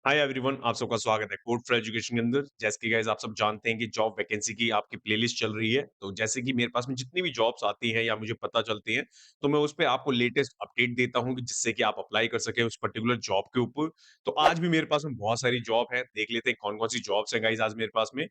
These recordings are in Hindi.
हाय एवरीवन, आप सबका स्वागत है कोड फॉर एजुकेशन के अंदर। जैसे कि गाइस आप सब जानते हैं कि जॉब वैकेंसी की आपकी प्लेलिस्ट चल रही है। तो जैसे कि मेरे पास में जितनी भी जॉब्स आती हैं या मुझे पता चलती हैं, तो मैं उस पे आपको लेटेस्ट अपडेट देता हूँ कि जिससे कि आप अप्लाई कर सकें उस पर्टिकुलर जॉब के ऊपर। तो आज भी मेरे पास में बहुत सारी जॉब है, देख लेते हैं कौन-कौन सी जॉब्स हैं गाइस आज मेरे पास में।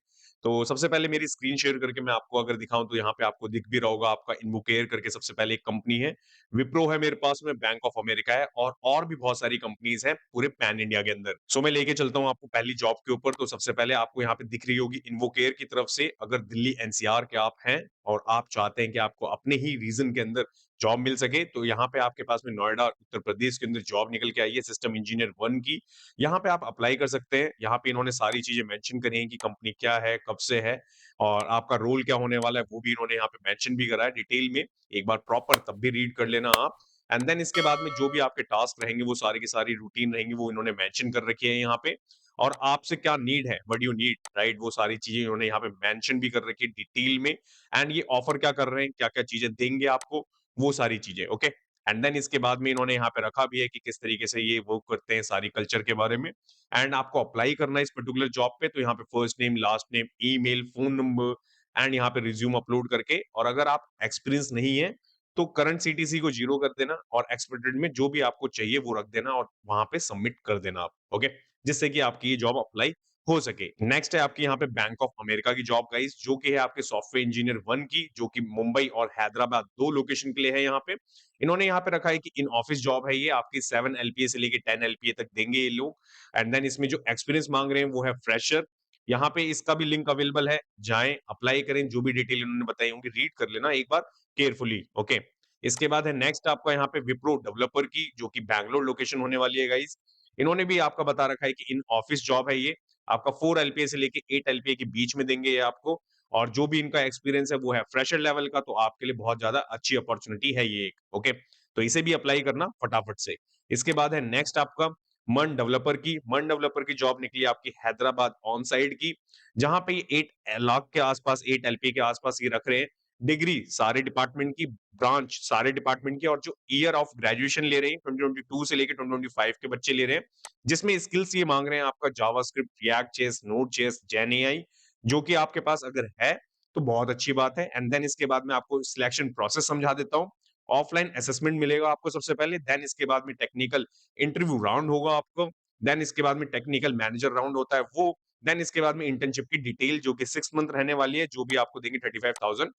तो सबसे पहले मेरी स्क्रीन शेयर करके मैं आपको अगर दिखाऊँ तो यहाँ पे आपको दिख भी रहा होगा, आपका इन्वोकेयर करके सबसे पहले एक कंपनी है। विप्रो है मेरे पास में, बैंक ऑफ अमेरिका है और भी बहुत सारी कंपनीज हैं पूरे पैन इंडिया के अंदर। सो मैं लेके चलता हूँ आपको पहली जॉब के ऊपर। तो सबसे पहले आपको यहाँ पे दिख रही होगी इन्वोकेयर की तरफ से, अगर दिल्ली एनसीआर के आप हैं और आप चाहते हैं कि आपको अपने ही रीजन के अंदर जॉब मिल सके, तो यहाँ पे आपके पास में नोएडा उत्तर प्रदेश के अंदर जॉब निकल के आई है सिस्टम इंजीनियर 1 की। यहाँ पे आप अप्लाई कर सकते हैं। यहाँ पे इन्होंने सारी चीजें मेंशन करी हैं कि कंपनी क्या है, कब से है और आपका रोल क्या होने वाला है, वो भी इन्होंने यहाँ पे मेंशन भी करा है डिटेल में। एक बार प्रॉपर तब भी रीड कर लेना आप। एंड देन इसके बाद में जो भी आपके टास्क रहेंगे वो सारी की सारी रूटीन रहेंगी, वो इन्होंने मेंशन कर रखी है यहाँ पे। और आपसे क्या नीड है, व्हाट यू नीड, राइट, वो सारी चीजें इन्होंने यहाँ पे मेंशन भी कर रखी है डिटेल में। एंड ये ऑफर क्या कर रहे हैं, क्या क्या चीजें देंगे आपको, वो सारी चीजें। ओके। एंड देन इसके बाद में इन्होंने यहाँ पे रखा भी है कि किस तरीके से ये वर्क करते हैं सारी कल्चर के बारे में। एंड आपको अप्लाई करना है इस पर्टिकुलर जॉब पे, तो यहाँ पे first name, last name, email, phone number and यहाँ पे रिज्यूम अपलोड करके, और अगर आप एक्सपीरियंस नहीं है तो करंट सीटीसी को 0 कर देना और एक्सपेक्टेड में जो भी आपको चाहिए वो रख देना और वहां पे सबमिट कर देना आप। ओके। जिससे कि आपकी ये जॉब अप्लाई हो सके। नेक्स्ट है आपकी यहाँ पे बैंक ऑफ अमेरिका की जॉब गाइस, जो कि है आपके सॉफ्टवेयर इंजीनियर 1 की, जो कि मुंबई और हैदराबाद 2 लोकेशन के लिए है यहाँ पे। इन्होंने यहाँ पे रखा है कि इन ऑफिस जॉब है ये, आपकी 7 एलपीए से लेके 10 एलपीए तक देंगे ये लोग। एंड देन इसमें जो एक्सपीरियंस मांग रहे हैं वो है फ्रेशर। यहाँ पे इसका भी लिंक अवेलेबल है, जाएं अप्लाई करें, जो भी डिटेल इन्होंने बताई होंगी रीड कर लेना एक बार केयरफुली। ओके। इसके बाद है नेक्स्ट आपका यहाँ पे विप्रो डेवलपर की, जो कि बैंगलोर लोकेशन होने वाली है गाइस। इन्होंने भी आपका बता रखा है कि इन ऑफिस जॉब है ये, आपका 4 एलपीए से लेके 8 एलपीए के बीच में देंगे ये आपको। और जो भी इनका एक्सपीरियंस है वो है फ्रेशर लेवल का, तो आपके लिए बहुत ज्यादा अच्छी अपॉर्चुनिटी है ये एक। ओके। तो इसे भी अप्लाई करना फटाफट से। इसके बाद है नेक्स्ट आपका मन डेवलपर की जॉब निकली आपकी हैदराबाद ऑन साइड की, जहां पे ये 8 लाख के आसपास, 8 एलपीए के आसपास ये रख रहे हैं। डिग्री सारे डिपार्टमेंट की, ब्रांच सारे डिपार्टमेंट की, और जो ईयर ऑफ ग्रेजुएशन ले रहे हैं 2022 से लेके 2025 के बच्चे ले रहे हैं। जिसमें स्किल्स ये मांग रहे हैं आपका JavaScript, React JS, Node JS, Gen AI, जो कि आपके पास अगर है तो बहुत अच्छी बात है। एंड देन इसके बाद में आपको सिलेक्शन प्रोसेस समझा देता हूँ। ऑफलाइन असेसमेंट मिलेगा आपको सबसे पहले, देन इसके बाद में टेक्निकल इंटरव्यू राउंड होगा आपको, देन इसके बाद में टेक्निकल मैनेजर राउंड होता है वो, देन इसके बाद में इंटर्नशिप की डिटेल जो कि 6 मंथ रहने वाली है, जो भी आपको देंगे 35,000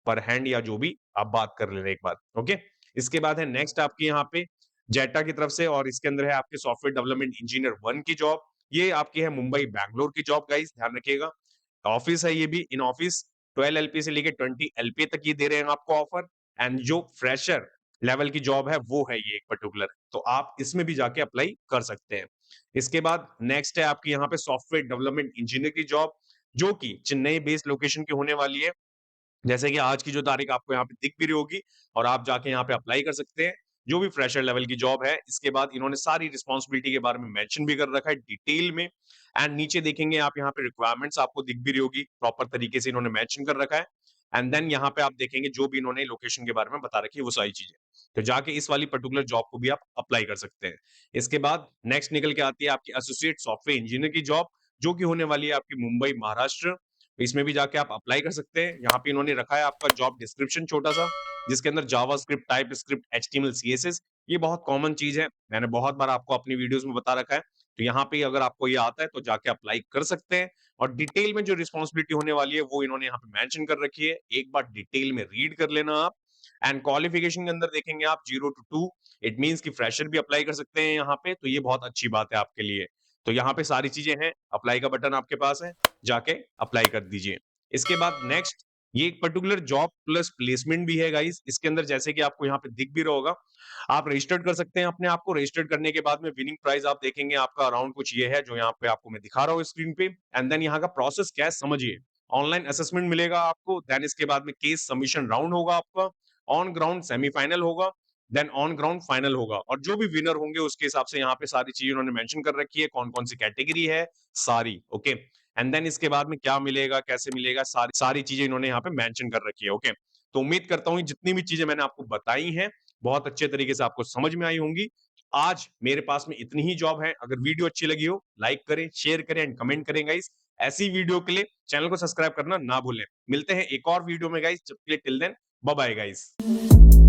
पर हैंड, या जो भी आप बात कर लेना एक बार। ओके। इसके बाद है नेक्स्ट आपकी यहाँ पे जेटा की तरफ से, और इसके अंदर है आपके सॉफ्टवेयर डेवलपमेंट इंजीनियर 1 की जॉब। ये आपकी है मुंबई बैंगलोर की जॉब गाइस, ध्यान रखिएगा। ऑफिस है ये भी, इन ऑफिस 12 एलपी से लेके 20 एलपी तक ये दे रहे हैं आपको ऑफर। एंड जो फ्रेशर लेवल की जॉब है वो है ये एक पर्टिकुलर, तो आप इसमें भी जाके अप्लाई कर सकते हैं। इसके बाद नेक्स्ट है आपकी यहाँ पे सॉफ्टवेयर डेवलपमेंट इंजीनियर की जॉब, जो कि चेन्नई बेस्ड लोकेशन की होने वाली है। जैसे कि आज की जो तारीख आपको यहाँ पे दिख भी रही होगी, और आप जाके यहाँ पे अप्लाई कर सकते हैं, जो भी फ्रेशर लेवल की जॉब है। इसके बाद इन्होंने सारी रिस्पॉन्सिबिलिटी के बारे में मेंशन भी कर रखा है डिटेल में। एंड नीचे देखेंगे आप यहाँ पे रिक्वायरमेंट्स आपको दिख भी रही होगी, प्रॉपर तरीके से इन्होंने मेंशन कर रखा है। एंड देन यहाँ पे आप देखेंगे जो भी इन्होंने लोकेशन के बारे में बता रखी है वो सारी चीजें, तो जाके इस वाली पर्टिकुलर जॉब को भी आप अप्लाई कर सकते हैं। इसके बाद नेक्स्ट निकल के आती है आपकी एसोसिएट सॉफ्टवेयर इंजीनियर की जॉब, जो कि होने वाली है आपकी मुंबई महाराष्ट्र। इसमें भी जाके आप अप्लाई कर सकते हैं। यहाँ पे इन्होंने रखा है आपका जॉब डिस्क्रिप्शन छोटा-सा, जिसके अंदर जावास्क्रिप्ट, टाइपस्क्रिप्ट, एचटीएमएल, सीएसएस, ये बहुत कॉमन चीज़ है। मैंने बहुत बार आपको अपनी वीडियोज़ में बता रखा है। तो यहाँ पे अगर आपको ये आता है तो जाके अप्लाई कर सकते हैं, और डिटेल में जो रिस्पॉन्सिबिलिटी होने वाली है वो इन्होंने यहाँ पे मेंशन कर रखी है। एक बार डिटेल में रीड कर लेना आप। एंड क्वालिफिकेशन के अंदर देखेंगे आप 0 टू 2, इट मीन्स कि फ्रेशर भी अप्लाई कर सकते हैं यहाँ पे, तो ये बहुत अच्छी बात है आपके लिए। तो यहाँ पे सारी चीज़ें हैं, अप्लाई का बटन आपके पास है, जाके अप्लाई कर दीजिए। इसके बाद नेक्स्ट, ये एक पर्टिकुलर जॉब प्लस प्लेसमेंट भी है गाइस। इसके अंदर जैसे कि आपको यहाँ पे दिख भी रहा होगा, आप रजिस्टर्ड कर सकते हैं अपने आप को। रजिस्टर्ड करने के बाद में विनिंग प्राइस आप देखेंगे आपका अराउंड कुछ ये है, जो यहाँ पे आपको मैं दिखा रहा हूँ स्क्रीन पे। एंड देन यहाँ का प्रोसेस क्या है समझिए। ऑनलाइन असेसमेंट मिलेगा आपको, देन इसके बाद में केस सबमिशन राउंड होगा आपका, ऑन ग्राउंड सेमीफाइनल होगा, देन ऑन ग्राउंड फाइनल होगा, और जो भी विनर होंगे उसके हिसाब से यहाँ पे सारी चीजें उन्होंने मेंशन कर रखी है, कौन कौन सी कैटेगरी है सारी। ओके। एंड देन इसके बाद में क्या मिलेगा, कैसे मिलेगा, सारी सारी चीजें इन्होंने यहाँ पे मेंशन कर रखी है। ओके। तो उम्मीद करता हूँ जितनी भी चीजें मैंने आपको बताई हैं बहुत अच्छे तरीके से आपको समझ में आई होंगी। आज मेरे पास में इतनी ही जॉब है। अगर वीडियो अच्छी लगी हो, लाइक करें, शेयर करें एंड कमेंट करें गाइस। ऐसी वीडियो के लिए चैनल को सब्सक्राइब करना ना भूलें। मिलते हैं एक और वीडियो में गाइस, जब तक के लिए till then bye bye guys.